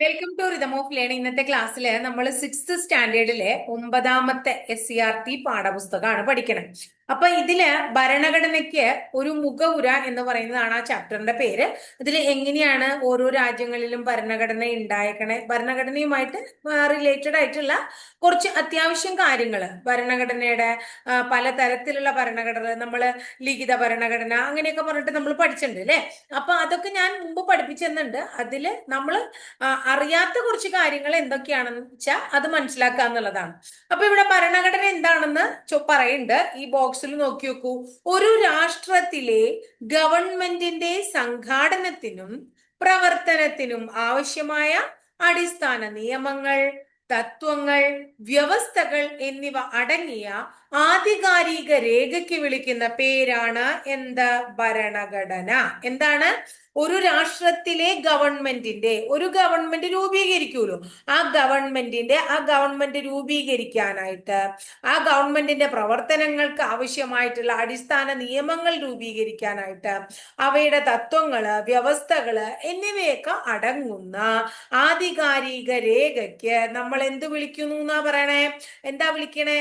Welcome to rhythm of learning. ഇന്നത്തെ ക്ലാസ്സിൽ നമ്മൾ 6th സ്റ്റാൻഡേർഡിലെ 9ാമത്തെ SCRT പാഠപുസ്തകമാണ് പഠിക്കണത്. അപ്പൊ ഇതില് ഭരണഘടനയ്ക്ക് ഒരു മുഖവുര എന്ന് പറയുന്നതാണ് ആ ചാപ്റ്ററിന്റെ പേര്. ഇതിൽ എങ്ങനെയാണ് ഓരോ രാജ്യങ്ങളിലും ഭരണഘടന ഉണ്ടായേക്കണേ, ഭരണഘടനയുമായിട്ട് റിലേറ്റഡ് ആയിട്ടുള്ള കുറച്ച് അത്യാവശ്യം കാര്യങ്ങൾ, ഭരണഘടനയുടെ പലതരത്തിലുള്ള ഭരണഘടന, നമ്മള് ലിഖിത ഭരണഘടന അങ്ങനെയൊക്കെ പറഞ്ഞിട്ട് നമ്മൾ പഠിച്ചിട്ടുണ്ട് അല്ലെ. അപ്പൊ അതൊക്കെ ഞാൻ മുമ്പ് പഠിപ്പിച്ചെന്നുണ്ട്. അതില് നമ്മൾ അറിയാത്ത കുറച്ച് കാര്യങ്ങൾ എന്തൊക്കെയാണെന്ന് വെച്ചാൽ അത് മനസ്സിലാക്കുക എന്നുള്ളതാണ്. അപ്പൊ ഇവിടെ ഭരണഘടന എന്താണെന്ന് പറയുന്നുണ്ട്. ഈ ബോക്സിൽ നോക്കി നോക്കൂ. ഒരു രാഷ്ട്രത്തിലെ ഗവൺമെന്റിന്റെ സംഘാടനത്തിനും പ്രവർത്തനത്തിനും ആവശ്യമായ അടിസ്ഥാന നിയമങ്ങൾ, തത്വങ്ങൾ, വ്യവസ്ഥകൾ എന്നിവ അടങ്ങിയ ആധികാരിക രേഖയ്ക്ക് വിളിക്കുന്ന പേരാണ് എന്ത്? ഭരണഘടന. എന്താണ്? ഒരു രാഷ്ട്രത്തിലെ ഗവൺമെന്റിന്റെ, ഒരു ഗവൺമെന്റ് രൂപീകരിക്കൂലോ, ആ ഗവൺമെന്റ് രൂപീകരിക്കാനായിട്ട്, ആ ഗവൺമെന്റിന്റെ പ്രവർത്തനങ്ങൾക്ക് ആവശ്യമായിട്ടുള്ള അടിസ്ഥാന നിയമങ്ങൾ രൂപീകരിക്കാനായിട്ട്, അവയുടെ തത്വങ്ങള്, വ്യവസ്ഥകള് എന്നിവയൊക്കെ അടങ്ങുന്ന ആധികാരിക രേഖയ്ക്ക് നമ്മൾ എന്ത് വിളിക്കുന്നു എന്നാ പറയണേ? എന്താ വിളിക്കണേ?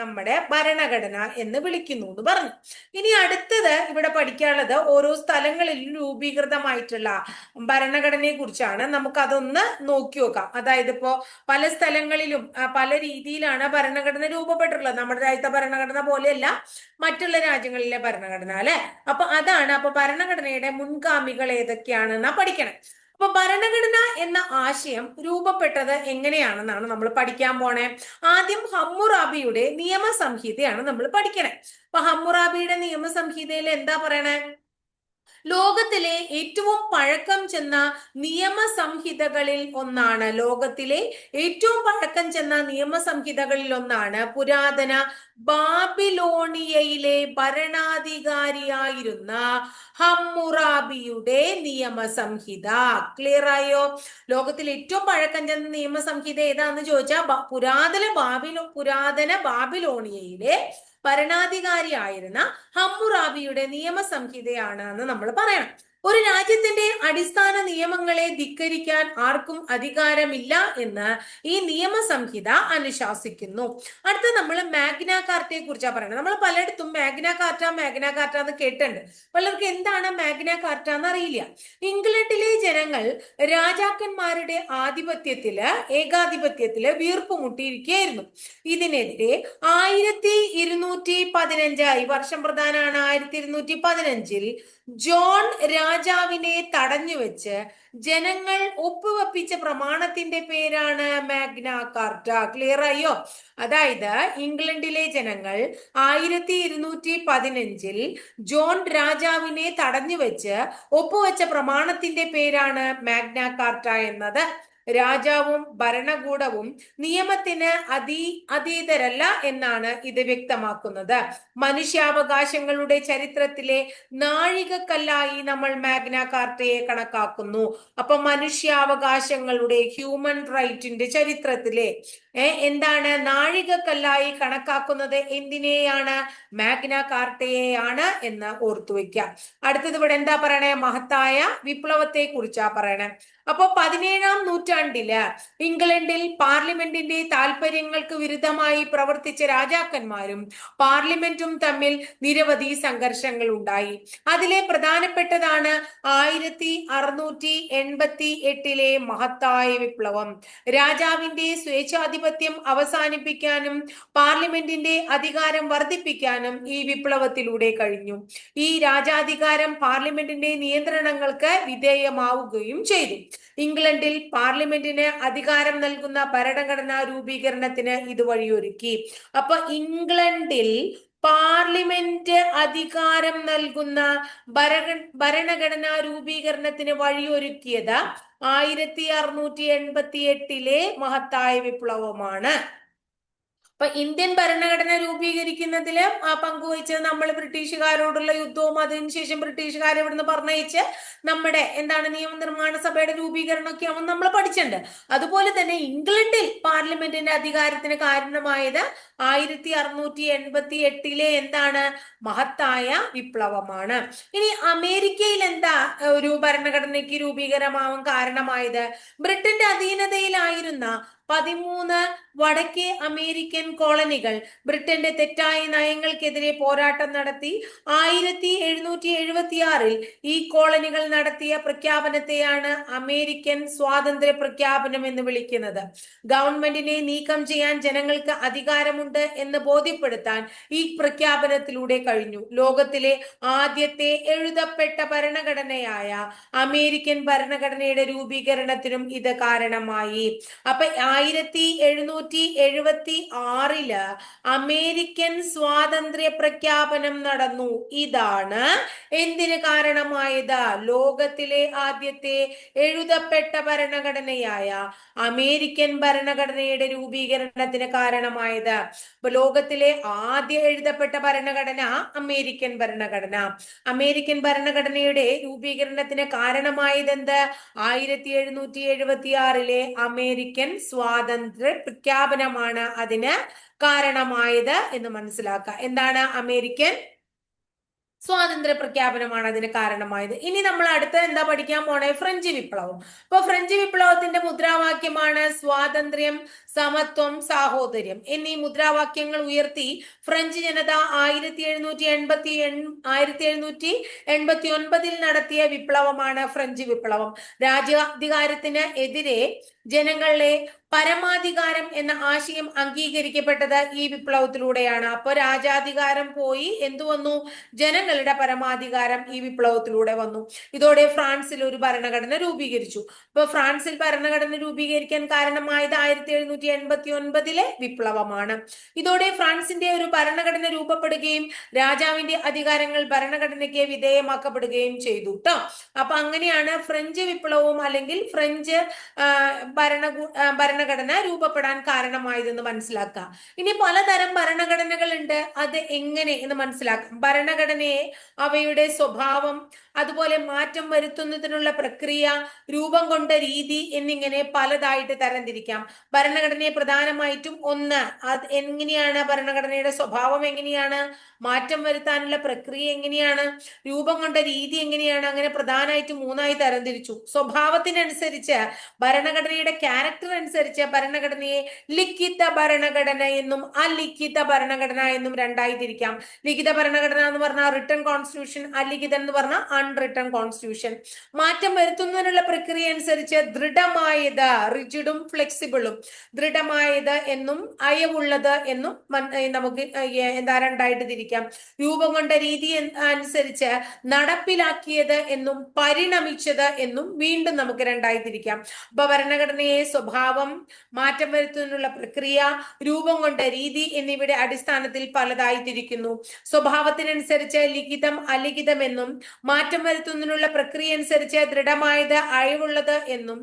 നമ്മുടെ ഭരണഘടന എന്ന് വിളിക്കുന്നു എന്ന് പറഞ്ഞു. ഇനി അടുത്തത് ഇവിടെ പഠിക്കാനുള്ളത് ഓരോ സ്ഥലങ്ങളിലും രൂപീകൃതമായിട്ടുള്ള ഭരണഘടനയെ കുറിച്ചാണ്. നമുക്ക് അതൊന്ന് നോക്കി നോക്കാം. അതായത് ഇപ്പോ പല സ്ഥലങ്ങളിലും പല രീതിയിലാണ് ഭരണഘടന രൂപപ്പെട്ടിട്ടുള്ളത്. നമ്മുടെ രാജ്യത്തെ ഭരണഘടന പോലെയല്ല മറ്റുള്ള രാജ്യങ്ങളിലെ ഭരണഘടന അല്ലെ. അപ്പൊ ഭരണഘടനയുടെ മുൻഗാമികൾ ഏതൊക്കെയാണെന്നാ പഠിക്കണം. അപ്പൊ ഭരണഘടന എന്ന ആശയം രൂപപ്പെട്ടത് എങ്ങനെയാണെന്നാണ് നമ്മൾ പഠിക്കാൻ പോണേ. ആദ്യം ഹമ്മുറാബിയുടെ നിയമസംഹിതയാണ് നമ്മൾ പഠിക്കണേ. അപ്പൊ ഹമ്മുറാബിയുടെ നിയമസംഹിതയിൽ എന്താ പറയണേ? ലോകത്തിലെ ഏറ്റവും പഴക്കം ചെന്ന നിയമസംഹിതകളിൽ ഒന്നാണ്, ലോകത്തിലെ ഏറ്റവും പഴക്കം ചെന്ന നിയമസംഹിതകളിൽ ഒന്നാണ് പുരാതന ബാബിലോണിയയിലെ ഭരണാധികാരിയായിരുന്ന ഹമ്മുറാബിയുടെ നിയമസംഹിത. ക്ലിയർ ആയോ? ലോകത്തിൽ ഏറ്റവും പഴക്കം ചെന്ന നിയമസംഹിത ഏതാന്ന് ചോദിച്ചാൽ പുരാതന ബാബിലോണിയയിലെ ഭരണാധികാരിയായിരുന്ന ഹമ്മുറാബിയുടെ നിയമസംഹിതയാണ് എന്ന് നമ്മൾ പറയണം. ഒരു രാജ്യത്തിന്റെ അടിസ്ഥാന നിയമങ്ങളെ ധിക്കരിക്കാൻ ആർക്കും അധികാരമില്ല എന്ന് ഈ നിയമസംഹിത അനുശാസിക്കുന്നു. അടുത്ത നമ്മൾ മാഗ്ന കാർട്ടയെ കുറിച്ചാണ് പറയുന്നത്. നമ്മൾ പലയിടത്തും മാഗ്ന കാർട്ട എന്ന് കേട്ടിട്ടുണ്ട്. പലർക്കും എന്താണ് മാഗ്ന കാർട്ട എന്ന് അറിയില്ല. ഇംഗ്ലണ്ടിലെ ജനങ്ങൾ രാജാക്കന്മാരുടെ ഏകാധിപത്യത്തില് വീർപ്പുമുട്ടിയിരിക്കുകയായിരുന്നു. ഇതിനെതിരെ 1215, വർഷം പ്രധാനമാണ് 1215, ജോൺ രാജാവിനെ തടഞ്ഞുവെച്ച് ജനങ്ങൾ ഒപ്പുവെപ്പിച്ച പ്രമാണത്തിന്റെ പേരാണ് മാഗ്ന കാർട്ട. ക്ലിയർ ആയോ? അതായത് ഇംഗ്ലണ്ടിലെ ജനങ്ങൾ 1215 ജോൺ രാജാവിനെ തടഞ്ഞുവെച്ച് ഒപ്പുവെച്ച പ്രമാണത്തിന്റെ പേരാണ് മാഗ്ന കാർട്ട എന്നത്. രാജാവും ഭരണകൂടവും നിയമത്തിന് അതീതരല്ല എന്നാണ് ഇത് വ്യക്തമാക്കുന്നത്. മനുഷ്യാവകാശങ്ങളുടെ ചരിത്രത്തിലെ നാഴികക്കല്ലായി നമ്മൾ മാഗ്ന കാർട്ടയെ കണക്കാക്കുന്നു. അപ്പൊ മനുഷ്യാവകാശങ്ങളുടെ, ഹ്യൂമൻ റൈറ്റിന്റെ ചരിത്രത്തിലെ എന്താണ് നാഴികക്കല്ലായി കണക്കാക്കുന്നത്? എന്തിനെയാണ്? മാഗ്ന കാർട്ടയെയാണ് എന്ന് ഓർത്തു വെക്കാം. അടുത്തത് ഇവിടെ എന്താ പറയണേ? മഹത്തായ വിപ്ലവത്തെ കുറിച്ചാ പറയണേ. അപ്പൊ 17ാം നൂറ്റാണ്ടില് ഇംഗ്ലണ്ടിൽ പാർലമെന്റിന്റെ താല്പര്യങ്ങൾക്ക് വിരുദ്ധമായി പ്രവർത്തിച്ച രാജാക്കന്മാരും പാർലമെന്റും തമ്മിൽ നിരവധി സംഘർഷങ്ങൾ ഉണ്ടായി. അതിലെ പ്രധാനപ്പെട്ടതാണ് 1688 മഹത്തായ വിപ്ലവം. രാജാവിന്റെ സ്വേച്ഛാധിപത്യം അവസാനിപ്പിക്കാനും പാർലമെന്റിന്റെ അധികാരം വർദ്ധിപ്പിക്കാനും ഈ വിപ്ലവത്തിലൂടെ കഴിഞ്ഞു. ഈ രാജാധികാരം പാർലമെന്റിന്റെ നിയന്ത്രണങ്ങൾക്ക് വിധേയമാവുകയും ചെയ്തു. ഇംഗ്ലണ്ടിൽ പാർലമെന്റിന് അധികാരം നൽകുന്ന ഭരണഘടനാ രൂപീകരണത്തിന് ഇത് വഴിയൊരുക്കി. അപ്പൊ ഇംഗ്ലണ്ടിൽ പാർലമെന്റ് അധികാരം നൽകുന്ന ഭരണഘടനാ രൂപീകരണത്തിന് വഴിയൊരുക്കിയത് 1688 മഹത്തായ വിപ്ലവമാണ്. അപ്പൊ ഇന്ത്യൻ ഭരണഘടന രൂപീകരിക്കുന്നതിൽ പങ്കുവഹിച്ചത് നമ്മൾ ബ്രിട്ടീഷുകാരോടുള്ള യുദ്ധവും അതിനുശേഷം ബ്രിട്ടീഷുകാരെ ഇവിടുന്ന് പറഞ്ഞയച്ച് നമ്മുടെ എന്താണ് നിയമനിർമ്മാണ സഭയുടെ രൂപീകരണമൊക്കെ ആവും നമ്മൾ പഠിച്ചിട്ടുണ്ട്. അതുപോലെ തന്നെ ഇംഗ്ലണ്ടിൽ പാർലമെന്റിന്റെ അധികാരത്തിന് കാരണമായത് 1688 എന്താണ് മഹത്തായ വിപ്ലവമാണ്. ഇനി അമേരിക്കയിൽ എന്താ ഒരു ഭരണഘടനയ്ക്ക് രൂപീകരമാവാൻ കാരണമായത്? ബ്രിട്ടന്റെ അധീനതയിലായിരുന്ന 13 വടക്കേ അമേരിക്കൻ കോളനികൾ ബ്രിട്ടന്റെ തെറ്റായ നയങ്ങൾക്കെതിരെ പോരാട്ടം നടത്തി 1776 ഈ കോളനികൾ നടത്തിയ പ്രഖ്യാപനത്തെയാണ് അമേരിക്കൻ സ്വാതന്ത്ര്യ പ്രഖ്യാപനം എന്ന് വിളിക്കുന്നത്. ഗവൺമെന്റിനെ നീക്കം ചെയ്യാൻ ജനങ്ങൾക്ക് അധികാരമുണ്ട് എന്ന് ബോധ്യപ്പെടുത്താൻ ഈ പ്രഖ്യാപനത്തിലൂടെ കഴിഞ്ഞു. ലോകത്തിലെ ആദ്യത്തെ എഴുതപ്പെട്ട ഭരണഘടനയായ അമേരിക്കൻ ഭരണഘടനയുടെ രൂപീകരണത്തിനും ഇത് കാരണമായി. അപ്പൊ 1776 അമേരിക്കൻ സ്വാതന്ത്ര്യ പ്രഖ്യാപനം നടന്നു. ഇതാണ് എന്തിന് കാരണമായത്? ലോകത്തിലെ ആദ്യത്തെ എഴുതപ്പെട്ട ഭരണഘടനയായ അമേരിക്കൻ ഭരണഘടനയുടെ രൂപീകരണത്തിന് കാരണമായത്. അപ്പൊ ലോകത്തിലെ ആദ്യ എഴുതപ്പെട്ട ഭരണഘടന അമേരിക്കൻ ഭരണഘടന. അമേരിക്കൻ ഭരണഘടനയുടെ രൂപീകരണത്തിന് കാരണമായത് എന്ത്? 1776 അമേരിക്കൻ സ്വാതന്ത്ര്യ പ്രഖ്യാപനമാണ് അതിന് കാരണമായത് എന്ന് മനസ്സിലാക്കുക. എന്താണ്? അമേരിക്കൻ സ്വാതന്ത്ര്യ പ്രഖ്യാപനമാണ് അതിന് കാരണമായത്. ഇനി നമ്മൾ അടുത്ത എന്താ പഠിക്കാൻ പോണേ? ഫ്രഞ്ച് വിപ്ലവം. അപ്പൊ ഫ്രഞ്ച് വിപ്ലവത്തിന്റെ മുദ്രാവാക്യമാണ് സ്വാതന്ത്ര്യം, സമത്വം, സാഹോദര്യം എന്നീ മുദ്രാവാക്യങ്ങൾ ഉയർത്തി ഫ്രഞ്ച് ജനത 1789 നടത്തിയ വിപ്ലവമാണ് ഫ്രഞ്ച് വിപ്ലവം. രാജ്യാധികാരത്തിന് എതിരെ ജനങ്ങളുടെ പരമാധികാരം എന്ന ആശയം അംഗീകരിക്കപ്പെട്ടത് ഈ വിപ്ലവത്തിലൂടെയാണ്. അപ്പൊ രാജാധികാരം പോയി എന്തു വന്നു? ജനങ്ങളുടെ പരമാധികാരം ഈ വിപ്ലവത്തിലൂടെ വന്നു. ഇതോടെ ഫ്രാൻസിൽ ഒരു ഭരണഘടന രൂപീകരിച്ചു. അപ്പൊ ഫ്രാൻസിൽ ഭരണഘടന രൂപീകരിക്കാൻ കാരണമായത് 1789 വിപ്ലവമാണ്. ഇതോടെ ഫ്രാൻസിന്റെ ഒരു ഭരണഘടന രൂപപ്പെടുകയും രാജാവിന്റെ അധികാരങ്ങൾ ഭരണഘടനയ്ക്ക് വിധേയമാക്കപ്പെടുകയും ചെയ്തു ട്ടോ. അപ്പൊ അങ്ങനെയാണ് ഫ്രഞ്ച് വിപ്ലവവും അല്ലെങ്കിൽ ഫ്രഞ്ച് ഭരണഘടന രൂപപ്പെടാൻ കാരണമായതെന്ന് മനസ്സിലാക്കുക. ഇനി പലതരം ഭരണഘടനകൾ ഉണ്ട്. അത് എങ്ങനെ എന്ന് മനസ്സിലാക്കാം. ഭരണഘടനയെ അവയുടെ സ്വഭാവം, അതുപോലെ മാറ്റം വരുത്തുന്നതിനുള്ള പ്രക്രിയ, രൂപം കൊണ്ട രീതി എന്നിങ്ങനെ പലതായിട്ട് തരംതിരിക്കാം. ഭരണഘടനയെ പ്രധാനമായിട്ടും ഒന്ന്, അത് എങ്ങനെയാണ് ഭരണഘടനയുടെ സ്വഭാവം, എങ്ങനെയാണ് മാറ്റം വരുത്താനുള്ള പ്രക്രിയ, എങ്ങനെയാണ് രൂപം കൊണ്ട രീതി, എങ്ങനെയാണ്, അങ്ങനെ പ്രധാനമായിട്ട് 3ആയി തരംതിരിച്ചു. സ്വഭാവത്തിനനുസരിച്ച് ഭരണഘടനയുടെ ക്യാരക്ടർ അനുസരിച്ച് ഭരണഘടനയെ ലിഖിത ഭരണഘടന എന്നും അലിഖിത ഭരണഘടന എന്നും 2ആയി തിരിക്കാം. ലിഖിത ഭരണഘടന എന്ന് പറഞ്ഞാൽ റിട്ടൺ കോൺസ്റ്റിറ്റ്യൂഷൻ, അലിഖിതം എന്ന് പറഞ്ഞാൽ അൺറിട്ടൺ കോൺസ്റ്റിറ്റ്യൂഷൻ. മാറ്റം വരുത്തുന്നതിനുള്ള പ്രക്രിയ അനുസരിച്ച് ദൃഢമായത്, റിജിഡും ഫ്ലെക്സിബിളും, ദൃഢമായത് എന്നും അയവുള്ളത് എന്നും നമുക്ക് എന്താ 2ആയിട്ട് തിരിക്കാം. രൂപം കൊണ്ട രീതി അനുസരിച്ച് നടപ്പിലാക്കിയത് എന്നും പരിണമിച്ചത് എന്നും വീണ്ടും നമുക്ക് 2ആയി തിരിക്കാം. അപ്പൊ ഭരണഘടനയെ സ്വഭാവം, മാറ്റം വരുത്തുന്നതിനുള്ള പ്രക്രിയ, രൂപം കൊണ്ട രീതി എന്നിവയുടെ അടിസ്ഥാനത്തിൽ പലതായി തിരിക്കുന്നു. സ്വഭാവത്തിനനുസരിച്ച് ലിഖിതം അലിഖിതം എന്നും, മാറ്റം വരുത്തുന്നതിനുള്ള പ്രക്രിയ അനുസരിച്ച് ദൃഢമായത് അയവുള്ളത് എന്നും,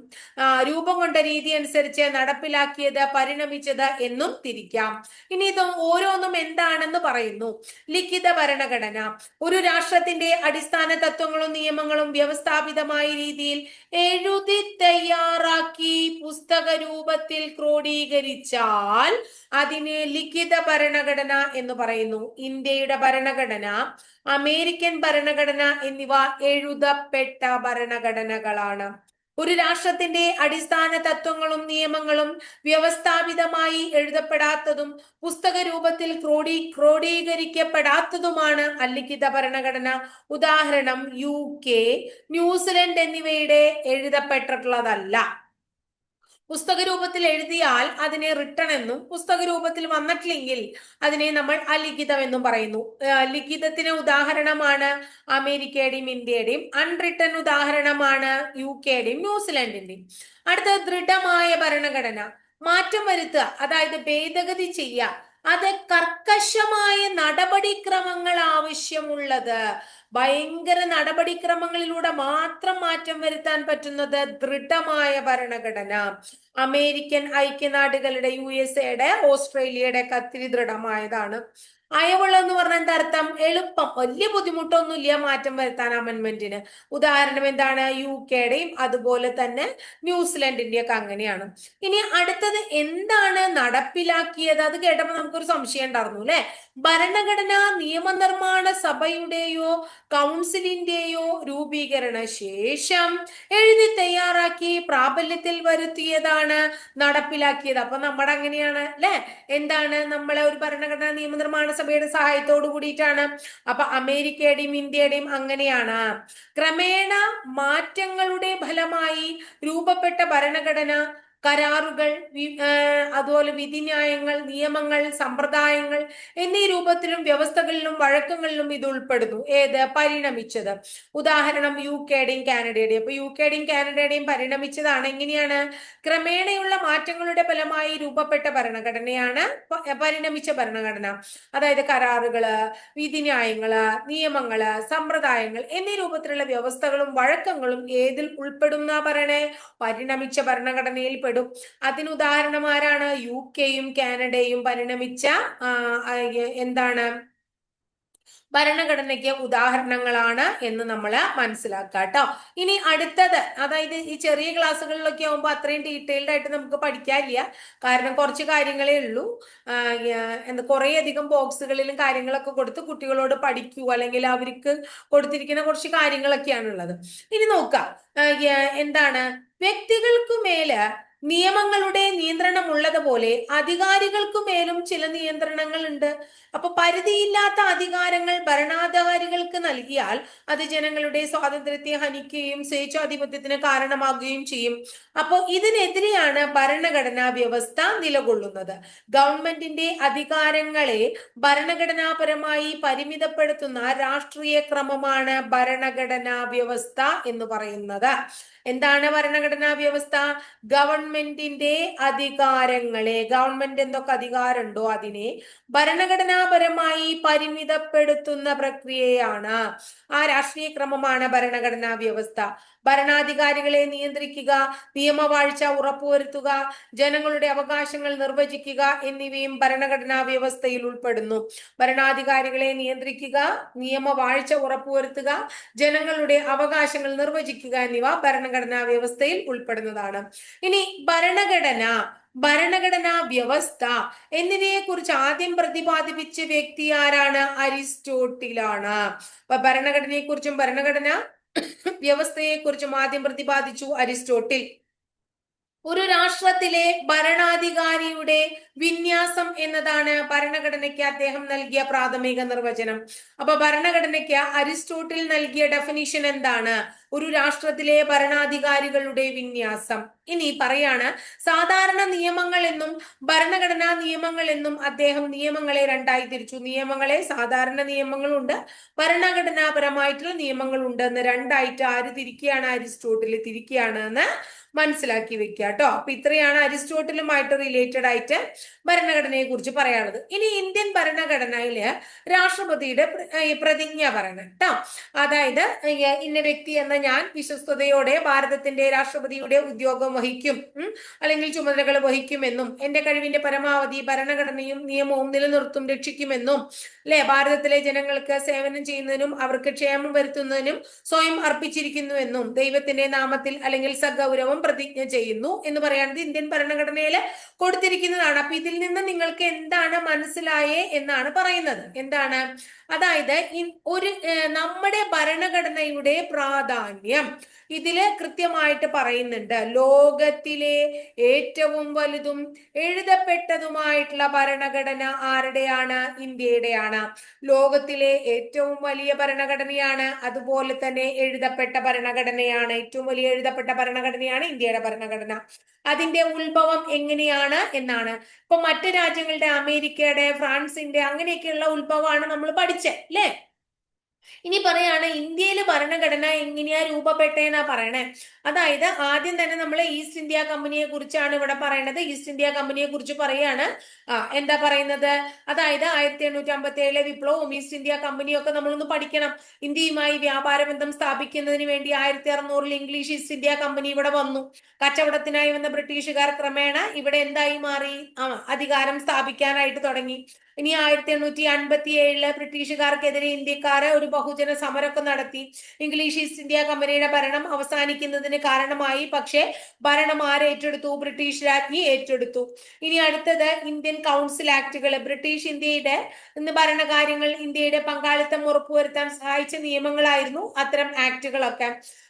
രൂപം കൊണ്ട രീതി അനുസരിച്ച് നടപ്പിലാക്കിയത് പരിണമിച്ചത് എന്നും തിരിക്കാം. ഇനി ഇത് ഓരോന്നും എന്താണെന്ന് പറയുന്നു. ലിഖിത ഭരണഘടന ഒരു രാഷ്ട്രത്തിന്റെ അടിസ്ഥാന തത്വങ്ങളും നിയമങ്ങളും വ്യവസ്ഥാപിതമായ രീതിയിൽ എഴുതി തയ്യാറാക്കി പുസ്തക രൂപത്തിൽ ക്രോഡീകരിച്ചാൽ അതിനെ ലിഖിത ഭരണഘടന എന്ന് പറയുന്നു. ഇന്ത്യയുടെ ഭരണഘടന, അമേരിക്കൻ ഭരണഘടന എന്നിവ എഴുതപ്പെട്ട ഭരണഘടനകളാണ്. ഒരു രാഷ്ട്രത്തിന്റെ അടിസ്ഥാന തത്വങ്ങളും നിയമങ്ങളും വ്യവസ്ഥാപിതമായി എഴുതപ്പെടാത്തതും പുസ്തക രൂപത്തിൽ ക്രോഡീകരിക്കപ്പെടാത്തതുമാണ് അലിഖിത ഭരണഘടന. ഉദാഹരണം UK, ന്യൂസിലൻഡ് എന്നിവയുടെ എഴുതപ്പെട്ടിട്ടുള്ളതല്ല. പുസ്തക രൂപത്തിൽ എഴുതിയാൽ അതിനെ റിട്ടൺ എന്നും, പുസ്തക രൂപത്തിൽ വന്നിട്ടില്ലെങ്കിൽ അതിനെ നമ്മൾ അലിഖിതം എന്നും പറയുന്നു. ലിഖിതത്തിന് ഉദാഹരണമാണ് അമേരിക്കയുടെയും ഇന്ത്യയുടെയും, അൺറിട്ടൺ ഉദാഹരണമാണ് UKയുടെയും ന്യൂസിലൻഡിന്റെയും. അടുത്ത ദൃഢമായ ഭരണഘടന, മാറ്റം വരുത്തുക, അതായത് ഭേദഗതി ചെയ്യുക, അത് കർക്കശമായ നടപടിക്രമങ്ങൾ ആവശ്യമുള്ളത്. ഭയങ്കര നടപടിക്രമങ്ങളിലൂടെ മാത്രം മാറ്റം വരുത്താൻ പറ്റുന്നത് ദൃഢമായ ഭരണഘടന. അമേരിക്കൻ ഐക്യനാടുകളുടെ, USA-യുടെ, ഓസ്ട്രേലിയയുടെ ഒക്കെ ഒത്തിരി ദൃഢമായതാണ്. അയവുള്ള എന്ന് പറഞ്ഞാൽ എന്താ അർത്ഥം? എളുപ്പം, വലിയ ബുദ്ധിമുട്ടൊന്നുമില്ല മാറ്റം വരുത്താൻ അമെന്റ്മെന്റിന്. ഉദാഹരണം എന്താണ്? UK-യുടെയും അതുപോലെ തന്നെ ന്യൂസിലൻഡിന്റെ ഒക്കെ അങ്ങനെയാണ്. ഇനി അടുത്തത് എന്താണ് നടപ്പിലാക്കിയത്? അത് കേട്ടപ്പോൾ നമുക്കൊരു സംശയം ഉണ്ടായിരുന്നു അല്ലെ. ഭരണഘടനാ നിയമനിർമ്മാണ സഭയുടെയോ കൗൺസിലിന്റെയോ രൂപീകരണ ശേഷം എഴുതി തയ്യാറാക്കി പ്രാബല്യത്തിൽ വരുത്തിയതാണ് നടപ്പിലാക്കിയത്. അപ്പൊ നമ്മുടെ അങ്ങനെയാണ് അല്ലെ. എന്താണ്? നമ്മളെ ഒരു ഭരണഘടനാ നിയമനിർമ്മാണ സഭയുടെ സഹായത്തോടു കൂടിയിട്ടാണ്. അപ്പൊ അമേരിക്കയുടെയും ഇന്ത്യയുടെയും അങ്ങനെയാണ്. ക്രമേണ മാറ്റങ്ങളുടെ ഫലമായി രൂപപ്പെട്ട ഭരണഘടന കരാറുകൾ, അതുപോലെ വിധിന്യായങ്ങൾ, നിയമങ്ങൾ, സമ്പ്രദായങ്ങൾ എന്നീ രൂപത്തിലും വ്യവസ്ഥകളിലും വഴക്കങ്ങളിലും ഇത് ഉൾപ്പെടുന്നു. ഏത്? പരിണമിച്ചത്. ഉദാഹരണം UK-യുടെയും കാനഡയുടെയും. അപ്പൊ UK-യുടെയും കാനഡയുടെയും പരിണമിച്ചതാണ്. എങ്ങനെയാണ്? ക്രമേണയുള്ള മാറ്റങ്ങളുടെ ഫലമായി രൂപപ്പെട്ട ഭരണഘടനയാണ് പരിണമിച്ച ഭരണഘടന. അതായത് കരാറുകള്, വിധിന്യായങ്ങള്, നിയമങ്ങള്, സമ്പ്രദായങ്ങൾ എന്നീ രൂപത്തിലുള്ള വ്യവസ്ഥകളും വഴക്കങ്ങളും ഏതിൽ ഉൾപ്പെടുന്ന പറയണേ? പരിണമിച്ച ഭരണഘടനയിൽ പെടും. അതിന് ഉദാഹരണം ആരാണ്? UK-യും കാനഡയും പരിണമിച്ച എന്താണ് ഭരണഘടനയ്ക്ക് ഉദാഹരണങ്ങളാണ് എന്ന് നമ്മൾ മനസ്സിലാക്കുക കേട്ടോ. ഇനി അടുത്തത്, അതായത് ഈ ചെറിയ ക്ലാസ്സുകളിലൊക്കെ ആവുമ്പോൾ അത്രയും ഡീറ്റെയിൽഡ് ആയിട്ട് നമുക്ക് പഠിക്കാനില്ല. കാരണം കുറച്ച് കാര്യങ്ങളേ ഉള്ളൂ. കുറേ അധികം ബോക്സുകളിലും കാര്യങ്ങളൊക്കെ കൊടുത്ത് കുട്ടികളോട് പഠിക്കൂ, അല്ലെങ്കിൽ അവർക്ക് കൊടുത്തിരിക്കുന്ന കുറച്ച് കാര്യങ്ങളൊക്കെയാണുള്ളത്. ഇനി നോക്കാം. എന്താണ്? വ്യക്തികൾക്കു മേല് നിയമങ്ങളുടെ നിയന്ത്രണം ഉള്ളതുപോലെ അധികാരികൾക്കു മേലും ചില നിയന്ത്രണങ്ങൾ ഉണ്ട്. അപ്പൊ പരിധിയില്ലാത്ത അധികാരങ്ങൾ ഭരണാധികാരികൾക്ക് നൽകിയാൽ അത് ജനങ്ങളുടെ സ്വാതന്ത്ര്യത്തെ ഹനിക്കുകയും സ്വേച്ഛാധിപത്യത്തിന് കാരണമാകുകയും ചെയ്യും. അപ്പോൾ ഇതിനെതിരെയാണ് ഭരണഘടനാ വ്യവസ്ഥ നിലകൊള്ളുന്നത്. ഗവൺമെന്റിന്റെ അധികാരങ്ങളെ ഭരണഘടനാപരമായി പരിമിതപ്പെടുത്തുന്ന രാഷ്ട്രീയ ക്രമമാണ് ഭരണഘടനാ വ്യവസ്ഥ എന്ന് പറയുന്നത്. എന്താണ് ഭരണഘടനാ വ്യവസ്ഥ? ഗവൺമെന്റിന്റെ അധികാരങ്ങളെ, ഗവൺമെന്റ് എന്തൊക്കെ അധികാരമുണ്ടോ അതിനെ ഭരണഘടനാപരമായി പരിമിതപ്പെടുത്തുന്ന പ്രക്രിയയാണ്, ആ രാഷ്ട്രീയ ക്രമമാണ് ഭരണഘടനാ വ്യവസ്ഥ. ഭരണാധികാരികളെ നിയന്ത്രിക്കുക, നിയമവാഴ്ച ഉറപ്പുവരുത്തുക, ജനങ്ങളുടെ അവകാശങ്ങൾ നിർവചിക്കുക എന്നിവയും ഭരണഘടനാ വ്യവസ്ഥയിൽ ഉൾപ്പെടുന്നു. ഭരണാധികാരികളെ നിയന്ത്രിക്കുക, നിയമവാഴ്ച ഉറപ്പുവരുത്തുക, ജനങ്ങളുടെ അവകാശങ്ങൾ നിർവചിക്കുക എന്നിവ ഭരണഘടനാ വ്യവസ്ഥയിൽ ഉൾപ്പെടുന്നതാണ്. ഇനി ഭരണഘടനാ വ്യവസ്ഥ എന്നിവയെ കുറിച്ച് ആദ്യം പ്രതിപാദിപ്പിച്ച വ്യക്തി ആരാണ്? അരിസ്റ്റോട്ടിലാണ്. അപ്പൊ ഭരണഘടനയെ കുറിച്ചും ഭരണഘടനാ വ്യവസ്ഥയെ കുറിച്ചും ആദ്യം പ്രതിപാദിച്ചു അരിസ്റ്റോട്ടിൽ. ഒരു രാഷ്ട്രത്തിലെ ഭരണാധികാരിയുടെ വിന്യാസം എന്നതാണ് ഭരണഘടനയ്ക്ക് അദ്ദേഹം നൽകിയ പ്രാഥമിക നിർവചനം. അപ്പൊ ഭരണഘടനയ്ക്ക് അരിസ്റ്റോട്ടിൽ നൽകിയ ഡെഫിനിഷൻ എന്താണ്? ഒരു രാഷ്ട്രത്തിലെ ഭരണാധികാരികളുടെ വിന്യാസം. ഇനി പറയാണ്, സാധാരണ നിയമങ്ങൾ എന്നും ഭരണഘടനാ നിയമങ്ങൾ എന്നും അദ്ദേഹം നിയമങ്ങളെ രണ്ടായി തിരിച്ചു. നിയമങ്ങളെ സാധാരണ നിയമങ്ങളുണ്ട്, ഭരണഘടനാപരമായിട്ടുള്ള നിയമങ്ങളുണ്ട് എന്ന് രണ്ടായിട്ട് ആര് തിരിക്കുകയാണ്? അരിസ്റ്റോട്ടിൽ തിരിക്കുകയാണ് എന്ന് മനസ്സിലാക്കി വെക്കുക കേട്ടോ. അപ്പൊ ഇത്രയാണ് അരിസ്റ്റോട്ടിലുമായിട്ട് റിലേറ്റഡ് ആയിട്ട് ഭരണഘടനയെ കുറിച്ച് പറയാനുള്ളത്. ഇനി ഇന്ത്യൻ ഭരണഘടനയില് രാഷ്ട്രപതിയുടെ പ്രതിജ്ഞ പറയണം കേട്ടോ. അതായത് ഇന്ന വ്യക്തി എന്ന ഞാൻ വിശ്വസ്തയോടെ ഭാരതത്തിന്റെ രാഷ്ട്രപതിയുടെ ഉദ്യോഗം വഹിക്കും, അല്ലെങ്കിൽ ചുമതലകൾ വഹിക്കുമെന്നും എന്റെ കഴിവിന്റെ പരമാവധി ഭരണഘടനയും നിയമവും നിലനിർത്തും രക്ഷിക്കുമെന്നും അല്ലെ, ഭാരതത്തിലെ ജനങ്ങൾക്ക് സേവനം ചെയ്യുന്നതിനും അവർക്ക് ക്ഷേമം വരുത്തുന്നതിനും സ്വയം അർപ്പിച്ചിരിക്കുന്നുവെന്നും ദൈവത്തിന്റെ നാമത്തിൽ അല്ലെങ്കിൽ സഗൗരവം പ്രതിജ്ഞ ചെയ്യുന്നു എന്ന് പറയുന്നത് ഇന്ത്യൻ ഭരണഘടനയിൽ കൊടുത്തിരിക്കുന്നതാണ്. അപ്പൊ ഇതിൽ നിന്ന് നിങ്ങൾക്ക് എന്താണ് മനസ്സിലായേ എന്നാണ് പറയുന്നത്. എന്താണ്? അതായത് നമ്മുടെ ഭരണഘടനയുടെ പ്രാധാന്യം ഇതില് കൃത്യമായിട്ട് പറയുന്നുണ്ട്. ലോകത്തിലെ ഏറ്റവും വലുതും എഴുതപ്പെട്ടതുമായിട്ടുള്ള ഭരണഘടന ആരുടെയാണ്? ഇന്ത്യയുടെയാണ്. ലോകത്തിലെ ഏറ്റവും വലിയ ഭരണഘടനയാണ്, അതുപോലെ തന്നെ എഴുതപ്പെട്ട ഭരണഘടനയാണ്. ഏറ്റവും വലിയ എഴുതപ്പെട്ട ഭരണഘടനയാണ് ഇന്ത്യയുടെ ഭരണഘടന. അതിന്റെ ഉത്ഭവം എങ്ങനെയാണ് എന്നാണ്. ഇപ്പൊ മറ്റു രാജ്യങ്ങളുടെ, അമേരിക്കയുടെ, ഫ്രാൻസിന്റെ അങ്ങനെയൊക്കെയുള്ള ഉത്ഭവമാണ് നമ്മൾ പഠിച്ചത് അല്ലേ. ഇനി പറയാണ് ഇന്ത്യയിലെ ഭരണഘടന എങ്ങനെയാ രൂപപ്പെട്ടേന്നാ പറയണേ. അതായത് ആദ്യം തന്നെ നമ്മൾ ഈസ്റ്റ് ഇന്ത്യ കമ്പനിയെ കുറിച്ചാണ് ഇവിടെ പറയുന്നത്. ഈസ്റ്റ് ഇന്ത്യ കമ്പനിയെ കുറിച്ച് പറയാണ്. എന്താ പറയുന്നത്? അതായത് 1857 വിപ്ലവവും ഈസ്റ്റ് ഇന്ത്യ കമ്പനിയും ഒക്കെ നമ്മളൊന്ന് പഠിക്കണം. ഇന്ത്യയുമായി വ്യാപാര ബന്ധം സ്ഥാപിക്കുന്നതിന് വേണ്ടി 1600 ഇംഗ്ലീഷ് ഈസ്റ്റ് ഇന്ത്യ കമ്പനി ഇവിടെ വന്നു. കച്ചവടത്തിനായി വന്ന ബ്രിട്ടീഷുകാർ ക്രമേണ ഇവിടെ എന്തായി മാറി? അധികാരം സ്ഥാപിക്കാനായിട്ട് തുടങ്ങി. ഇനി 1857 ബ്രിട്ടീഷുകാർക്കെതിരെ ഇന്ത്യക്കാര് ഒരു ബഹുജന സമരമൊക്കെ നടത്തി. ഇംഗ്ലീഷ് ഈസ്റ്റ് ഇന്ത്യ കമ്പനിയുടെ ഭരണം അവസാനിക്കുന്നതിന് കാരണമായി. പക്ഷേ ഭരണം ആര് ഏറ്റെടുത്തു? ബ്രിട്ടീഷ് രാജ്ഞി ഏറ്റെടുത്തു. ഇനി അടുത്തത് ഇന്ത്യൻ കൗൺസിൽ ആക്ടുകൾ. ബ്രിട്ടീഷ് ഇന്ത്യയുടെ ഭരണകാര്യങ്ങൾ ഇന്ത്യയുടെ പങ്കാളിത്തം ഉറപ്പുവരുത്താൻ സഹായിച്ച നിയമങ്ങളായിരുന്നു അത്തരം ആക്ടുകളൊക്കെ.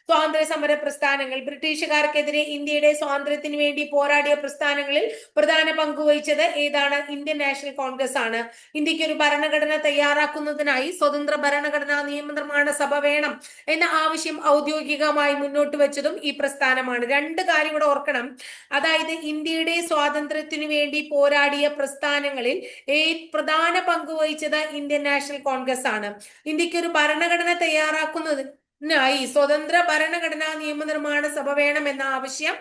സ്വാതന്ത്ര്യ സമര പ്രസ്ഥാനങ്ങൾ. ബ്രിട്ടീഷുകാർക്കെതിരെ ഇന്ത്യയുടെ സ്വാതന്ത്ര്യത്തിന് വേണ്ടി പോരാടിയ പ്രസ്ഥാനങ്ങളിൽ പ്രധാന പങ്കുവഹിച്ചത് ഏതാണ്? ഇന്ത്യൻ നാഷണൽ കോൺഗ്രസ് ആണ്. ഇന്ത്യക്ക് ഒരു ഭരണഘടന തയ്യാറാക്കുന്നതിനായി സ്വതന്ത്ര ഭരണഘടനാ നിയമനിർമ്മാണ സഭ വേണം എന്ന ആവശ്യം ഔദ്യോഗികമായി മുന്നോട്ട് വെച്ചതും ഈ പ്രസ്ഥാനമാണ്. രണ്ട് കാര്യം ഇവിടെ ഓർക്കണം. അതായത് ഇന്ത്യയുടെ സ്വാതന്ത്ര്യത്തിനു വേണ്ടി പോരാടിയ പ്രസ്ഥാനങ്ങളിൽ പ്രധാന പങ്കുവഹിച്ചത് ഇന്ത്യൻ നാഷണൽ കോൺഗ്രസ് ആണ്. ഇന്ത്യക്ക് ഒരു ഭരണഘടന തയ്യാറാക്കുന്നത് സ്വതന്ത്ര ഭരണഘടനാ നിയമനിർമ്മാണ സഭ വേണമെന്ന ആവശ്യം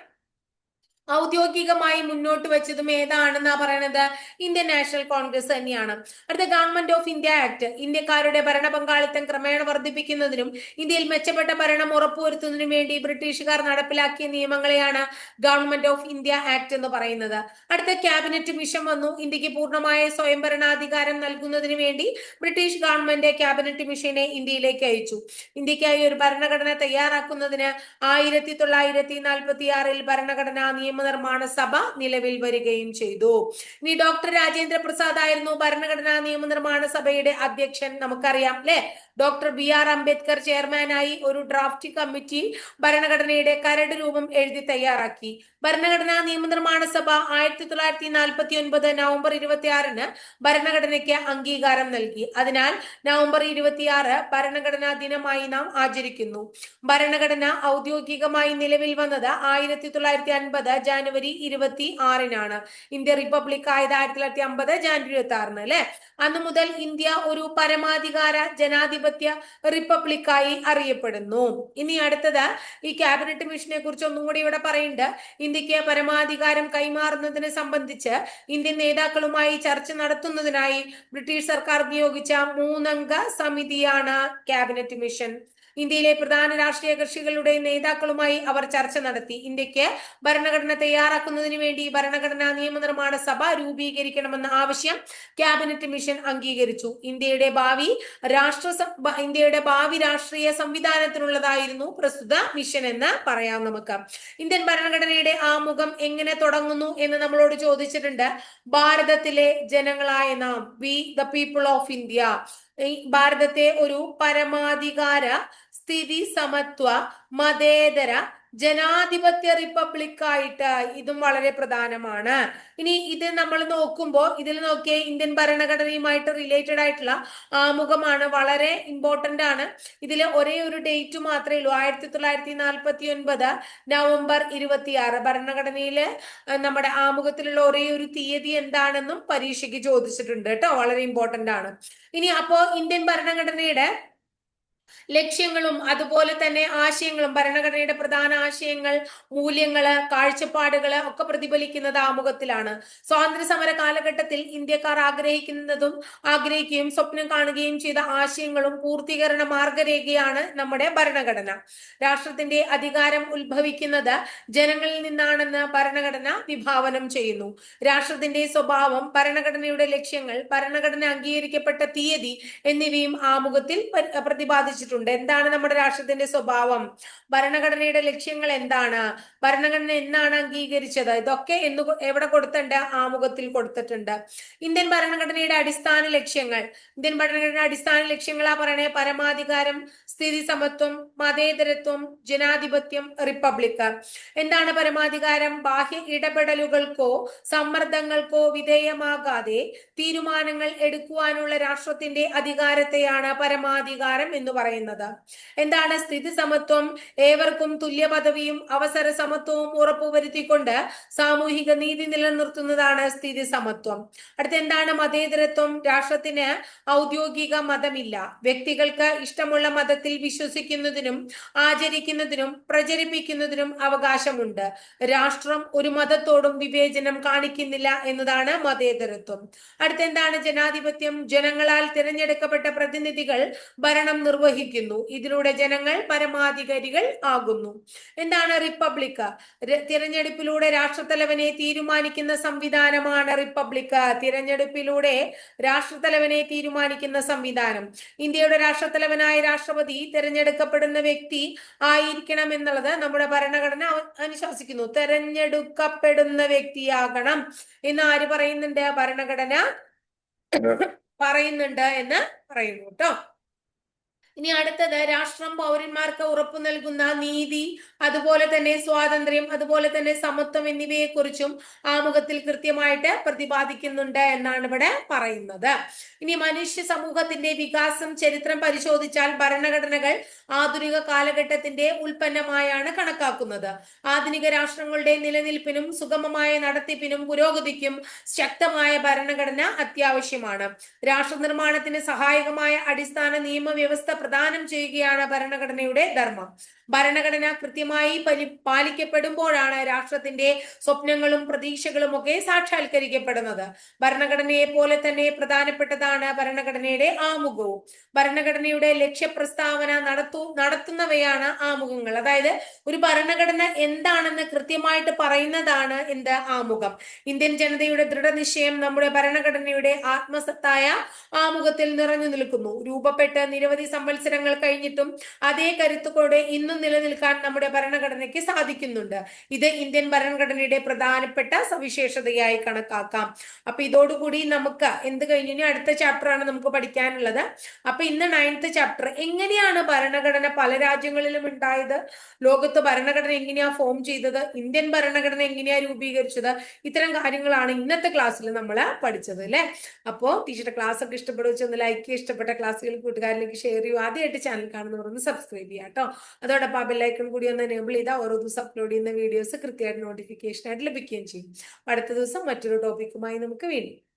ഔദ്യോഗികമായി മുന്നോട്ട് വെച്ചതും ഏതാണെന്നാ പറയുന്നത്? ഇന്ത്യൻ നാഷണൽ കോൺഗ്രസ് തന്നെയാണ്. അടുത്ത ഗവൺമെന്റ് ഓഫ് ഇന്ത്യ ആക്ട്. ഇന്ത്യക്കാരുടെ ഭരണ പങ്കാളിത്തം ക്രമേണ വർദ്ധിപ്പിക്കുന്നതിനും ഇന്ത്യയിൽ മെച്ചപ്പെട്ട ഭരണം ഉറപ്പുവരുത്തുന്നതിനും വേണ്ടി ബ്രിട്ടീഷുകാർ നടപ്പിലാക്കിയ നിയമങ്ങളെയാണ് ഗവൺമെന്റ് ഓഫ് ഇന്ത്യ ആക്ട് എന്ന് പറയുന്നത്. അടുത്ത ക്യാബിനറ്റ് മിഷൻ വന്നു. ഇന്ത്യക്ക് പൂർണ്ണമായ സ്വയംഭരണാധികാരം നൽകുന്നതിന് വേണ്ടി ബ്രിട്ടീഷ് ഗവൺമെന്റ് ക്യാബിനറ്റ് മിഷനെ ഇന്ത്യയിലേക്ക് അയച്ചു. ഇന്ത്യക്കായി ഒരു ഭരണഘടന തയ്യാറാക്കുന്നതിന് 1946 ഭരണഘടനാ നിയമനിർമ്മാണ സഭ നിലവിൽ വരികയും ചെയ്തു. ഇനി ഡോക്ടർ രാജേന്ദ്ര പ്രസാദ് ആയിരുന്നു ഭരണഘടനാ നിയമനിർമ്മാണ സഭയുടെ അധ്യക്ഷൻ. നമുക്കറിയാം അല്ലെ? ഡോക്ടർ BR അംബേദ്കർ ചെയർമാനായി ഒരു ഡ്രാഫ്റ്റ് കമ്മിറ്റി ഭരണഘടനയുടെ കരട് രൂപം എഴുതി തയ്യാറാക്കി. ഭരണഘടനാ നിയമനിർമ്മാണ സഭ 1949 നവംബർ 26 ഭരണഘടനയ്ക്ക് അംഗീകാരം നൽകി. അതിനാൽ നവംബർ 26 ഭരണഘടനാ ദിനമായി നാം ആചരിക്കുന്നു. ഭരണഘടന ഔദ്യോഗികമായി നിലവിൽ വന്നത് 1950 ജാനുവരി 26 ഇന്ത്യ റിപ്പബ്ലിക് ആയത് 1950 ജാനുവരി 26 അല്ലെ? അന്നു മുതൽ ഇന്ത്യ ഒരു പരമാധികാര ജനാധിപത്യ റിപ്പബ്ലിക്കായി അറിയപ്പെടുന്നു. ഇനി അടുത്തത് ഈ ക്യാബിനറ്റ് മിഷനെ കുറിച്ച് ഒന്നും കൂടി ഇവിടെ പറയുന്നുണ്ട്. ഇന്ത്യക്ക് പരമാധികാരം കൈമാറുന്നതിനെ സംബന്ധിച്ച് ഇന്ത്യൻ നേതാക്കളുമായി ചർച്ച നടത്തുന്നതിനായി ബ്രിട്ടീഷ് സർക്കാർ നിയോഗിച്ച 3-അംഗ സമിതിയാണ് ക്യാബിനറ്റ് മിഷൻ. ഇന്ത്യയിലെ പ്രധാന രാഷ്ട്രീയ കക്ഷികളുടെ നേതാക്കളുമായി അവർ ചർച്ച നടത്തി. ഇന്ത്യക്ക് ഭരണഘടന തയ്യാറാക്കുന്നതിന് വേണ്ടി ഭരണഘടനാ നിയമനിർമ്മാണ സഭ രൂപീകരിക്കണമെന്ന ആവശ്യം ക്യാബിനറ്റ് മിഷൻ അംഗീകരിച്ചു. ഇന്ത്യയുടെ ഭാവി രാഷ്ട്രീയ സംവിധാനത്തിനുള്ളതായിരുന്നു പ്രസ്തുത മിഷൻ എന്ന് പറയാം നമുക്ക്. ഇന്ത്യൻ ഭരണഘടനയുടെ ആമുഖം എങ്ങനെ തുടങ്ങുന്നു എന്ന് നമ്മളോട് ചോദിച്ചിട്ടുണ്ട്. ഭാരതത്തിലെ ജനങ്ങളായ നാം, we the people of India, ഭാരതത്തെ ഒരു പരമാധികാര സ്ഥിതി സമത്വ മതേതര ജനാധിപത്യ റിപ്പബ്ലിക്കായിട്ട്, ഇതും വളരെ പ്രധാനമാണ്. ഇനി ഇത് നമ്മൾ നോക്കുമ്പോൾ ഇതിൽ നോക്കിയ ഇന്ത്യൻ ഭരണഘടനയുമായിട്ട് റിലേറ്റഡ് ആയിട്ടുള്ള ആമുഖമാണ്, വളരെ ഇമ്പോർട്ടന്റ് ആണ്. ഇതിൽ ഒരേ ഒരു ഡേറ്റ് മാത്രമേ ഉള്ളൂ, 1949 നവംബർ 26. ഭരണഘടനയില് നമ്മുടെ ആമുഖത്തിലുള്ള ഒരേ ഒരു തീയതി എന്താണെന്നും പരീക്ഷയ്ക്ക് ചോദിച്ചിട്ടുണ്ട് കേട്ടോ, വളരെ ഇമ്പോർട്ടന്റ് ആണ്. ഇനി അപ്പോ ഇന്ത്യൻ ഭരണഘടനയുടെ ലക്ഷ്യങ്ങളും അതുപോലെ തന്നെ ആശയങ്ങളും, ഭരണഘടനയുടെ പ്രധാന ആശയങ്ങൾ, മൂല്യങ്ങള്, കാഴ്ചപ്പാടുകള് ഒക്കെ പ്രതിഫലിക്കുന്നത് ആമുഖത്തിലാണ്. സ്വാതന്ത്ര്യ സമര കാലഘട്ടത്തിൽ ഇന്ത്യക്കാർ ആഗ്രഹിക്കുകയും സ്വപ്നം കാണുകയും ചെയ്ത ആശയങ്ങളും പൂർത്തീകരണ മാർഗരേഖയാണ് നമ്മുടെ ഭരണഘടന. രാഷ്ട്രത്തിന്റെ അധികാരം ഉത്ഭവിക്കുന്നത് ജനങ്ങളിൽ നിന്നാണെന്ന് ഭരണഘടന വിഭാവനം ചെയ്യുന്നു. രാഷ്ട്രത്തിന്റെ സ്വഭാവം, ഭരണഘടനയുടെ ലക്ഷ്യങ്ങൾ, ഭരണഘടന അംഗീകരിക്കപ്പെട്ട തീയതി എന്നിവയും ആമുഖത്തിൽ പ്രതിപാദിച്ചിട്ടുണ്ട്. എന്താണ് നമ്മുടെ രാഷ്ട്രത്തിന്റെ സ്വഭാവം, ഭരണഘടനയുടെ ലക്ഷ്യങ്ങൾ എന്താണ്, ഭരണഘടന എന്നാണ് അംഗീകരിച്ചത്, ഇതൊക്കെ എവിടെ കൊടുത്തിട്ടുണ്ട്? ആമുഖത്തിൽ കൊടുത്തിട്ടുണ്ട്. ഇന്ത്യൻ ഭരണഘടനയുടെ അടിസ്ഥാന ലക്ഷ്യങ്ങൾ. ഇന്ത്യൻ ഭരണഘടനയുടെ അടിസ്ഥാന ലക്ഷ്യങ്ങളാ പറയണേ: പരമാധികാരം, സ്ഥിതി സമത്വം, മതേതരത്വം, ജനാധിപത്യം, റിപ്പബ്ലിക്. എന്താണ് പരമാധികാരം? ബാഹ്യ ഇടപെടലുകൾക്കോ സമ്മർദ്ദങ്ങൾക്കോ വിധേയമാകാതെ തീരുമാനങ്ങൾ എടുക്കുവാനുള്ള രാഷ്ട്രത്തിന്റെ അധികാരത്തെയാണ് പരമാധികാരം എന്ന് പറയുന്നത്. പറയുന്നത്. എന്താണ് സ്ഥിതി സമത്വം? ഏവർക്കും തുല്യ പദവിയും അവസര സമത്വവും ഉറപ്പുവരുത്തിക്കൊണ്ട് സാമൂഹിക നീതി നിലനിർത്തുന്നതാണ് സ്ഥിതി സമത്വം. അടുത്ത എന്താണ് മതേതരത്വം? രാഷ്ട്രത്തിന് ഔദ്യോഗിക മതമില്ല. വ്യക്തികൾക്ക് ഇഷ്ടമുള്ള മതത്തിൽ വിശ്വസിക്കുന്നതിനും ആചരിക്കുന്നതിനും പ്രചരിപ്പിക്കുന്നതിനും അവകാശമുണ്ട്. രാഷ്ട്രം ഒരു മതത്തോടും വിവേചനം കാണിക്കുന്നില്ല എന്നതാണ് മതേതരത്വം. അടുത്ത എന്താണ് ജനാധിപത്യം? ജനങ്ങളാൽ തിരഞ്ഞെടുക്കപ്പെട്ട പ്രതിനിധികൾ ഭരണം നിർവഹിക്കുന്നു. ഇതിലൂടെ ജനങ്ങൾ പരമാധികാരികൾ ആകുന്നു. എന്താണ് റിപ്പബ്ലിക്? തിരഞ്ഞെടുപ്പിലൂടെ രാഷ്ട്രത്തലവനെ തീരുമാനിക്കുന്ന സംവിധാനമാണ് റിപ്പബ്ലിക്. തിരഞ്ഞെടുപ്പിലൂടെ രാഷ്ട്രത്തലവനെ തീരുമാനിക്കുന്ന സംവിധാനം. ഇന്ത്യയുടെ രാഷ്ട്രത്തലവനായ രാഷ്ട്രപതി തിരഞ്ഞെടുക്കപ്പെടുന്ന വ്യക്തി ആയിരിക്കണം എന്നുള്ളത് നമ്മുടെ ഭരണഘടന അനുശാസിക്കുന്നു. തിരഞ്ഞെടുക്കപ്പെടുന്ന വ്യക്തിയാകണം എന്ന് ആര് പറയുന്നുണ്ട്? ഭരണഘടന പറയുന്നുണ്ട് എന്ന് പറയുന്നു കേട്ടോ. ഇനി അടുത്തത് രാഷ്ട്രം പൗരന്മാർക്ക് ഉറപ്പു നൽകുന്ന നീതി, അതുപോലെ തന്നെ സ്വാതന്ത്ര്യം, അതുപോലെ തന്നെ സമത്വം എന്നിവയെ കുറിച്ചും ആമുഖത്തിൽ കൃത്യമായിട്ട് പ്രതിപാദിക്കുന്നുണ്ട് എന്നാണ് ഇവിടെ പറയുന്നത്. ഇനി മനുഷ്യ സമൂഹത്തിന്റെ വികാസം ചരിത്രം പരിശോധിച്ചാൽ ഭരണഘടനകൾ ആധുനിക കാലഘട്ടത്തിന്റെ ഉൽപ്പന്നമായാണ് കണക്കാക്കുന്നത്. ആധുനിക രാഷ്ട്രങ്ങളുടെ നിലനിൽപ്പിനും സുഗമമായ നടത്തിപ്പിനും പുരോഗതിക്കും ശക്തമായ ഭരണഘടന അത്യാവശ്യമാണ്. രാഷ്ട്ര നിർമ്മാണത്തിന് സഹായകമായ അടിസ്ഥാന നിയമവ്യവസ്ഥ പ്രദാനം ചെയ്യുകയാണ് ഭരണഘടനയുടെ ധർമ്മം. ഭരണഘടന കൃത്യമായി പാലിക്കപ്പെടുമ്പോഴാണ് രാഷ്ട്രത്തിന്റെ സ്വപ്നങ്ങളും പ്രതീക്ഷകളും ഒക്കെ സാക്ഷാത്കരിക്കപ്പെടുന്നത്. ഭരണഘടനയെ പോലെ തന്നെ പ്രധാനപ്പെട്ടതാണ് ഭരണഘടനയുടെ ആമുഖവും. ഭരണഘടനയുടെ ലക്ഷ്യപ്രസ്താവന നടത്തുന്നവയാണ് ആമുഖങ്ങൾ. അതായത് ഒരു ഭരണഘടന എന്താണെന്ന് കൃത്യമായിട്ട് പറയുന്നതാണ് എന്ത്? ആമുഖം. ഇന്ത്യൻ ജനതയുടെ ദൃഢനിശ്ചയം നമ്മുടെ ഭരണഘടനയുടെ ആത്മസത്തായ ആമുഖത്തിൽ നിറഞ്ഞു നിൽക്കുന്നു. രൂപപ്പെട്ട് നിരവധി സംവത്സരങ്ങൾ കഴിഞ്ഞിട്ടും അതേ കരുത്തോടെ ഇന്നും നിലനിൽക്കാൻ നമ്മുടെ ഭരണഘടനയ്ക്ക് സാധിക്കുന്നുണ്ട്. ഇത് ഇന്ത്യൻ ഭരണഘടനയുടെ പ്രധാനപ്പെട്ട സവിശേഷതയായി കണക്കാക്കാം. അപ്പൊ ഇതോടുകൂടി നമുക്ക് എന്ത് കഴിഞ്ഞു? അടുത്ത ചാപ്റ്റർ ആണ് നമുക്ക് പഠിക്കാനുള്ളത്. അപ്പൊ ഇന്ന് 9th ചാപ്റ്റർ, എങ്ങനെയാണ് ഭരണഘടന പല രാജ്യങ്ങളിലും ഉണ്ടായത്, ലോകത്ത് ഭരണഘടന എങ്ങനെയാ ഫോം ചെയ്തത്, ഇന്ത്യൻ ഭരണഘടന എങ്ങനെയാ രൂപീകരിച്ചത്, ഇത്തരം കാര്യങ്ങളാണ് ഇന്നത്തെ ക്ലാസ്സിൽ നമ്മൾ പഠിച്ചത് അല്ലെ. അപ്പോ ടീച്ചറുടെ ക്ലാസ് ഒക്കെ ഇഷ്ടപ്പെടുക, ഒന്ന് ലൈക്ക് ചെയ്യുക, ഇഷ്ടപ്പെട്ട ക്ലാസ്സുകൾ കൂട്ടുകാരിലേക്ക് ഷെയർ ചെയ്യുക. ആദ്യമായിട്ട് ചാനൽ കാണുന്നവർ ഒന്ന് സബ്സ്ക്രൈബ് ചെയ്യാം കേട്ടോ. അതോടൊപ്പം ആ ബെല്ലൈക്കൺ കൂടി ഒന്ന് എനേബിൾ ചെയ്താൽ ഓരോ ദിവസം അപ്ലോഡ് ചെയ്യുന്ന വീഡിയോസ് കൃത്യമായിട്ട് നോട്ടിഫിക്കേഷൻ ആയിട്ട് ലഭിക്കുകയും ചെയ്യും. അടുത്ത ദിവസം മറ്റൊരു ടോപ്പിക്കുമായി നമുക്ക് വീണ്ടും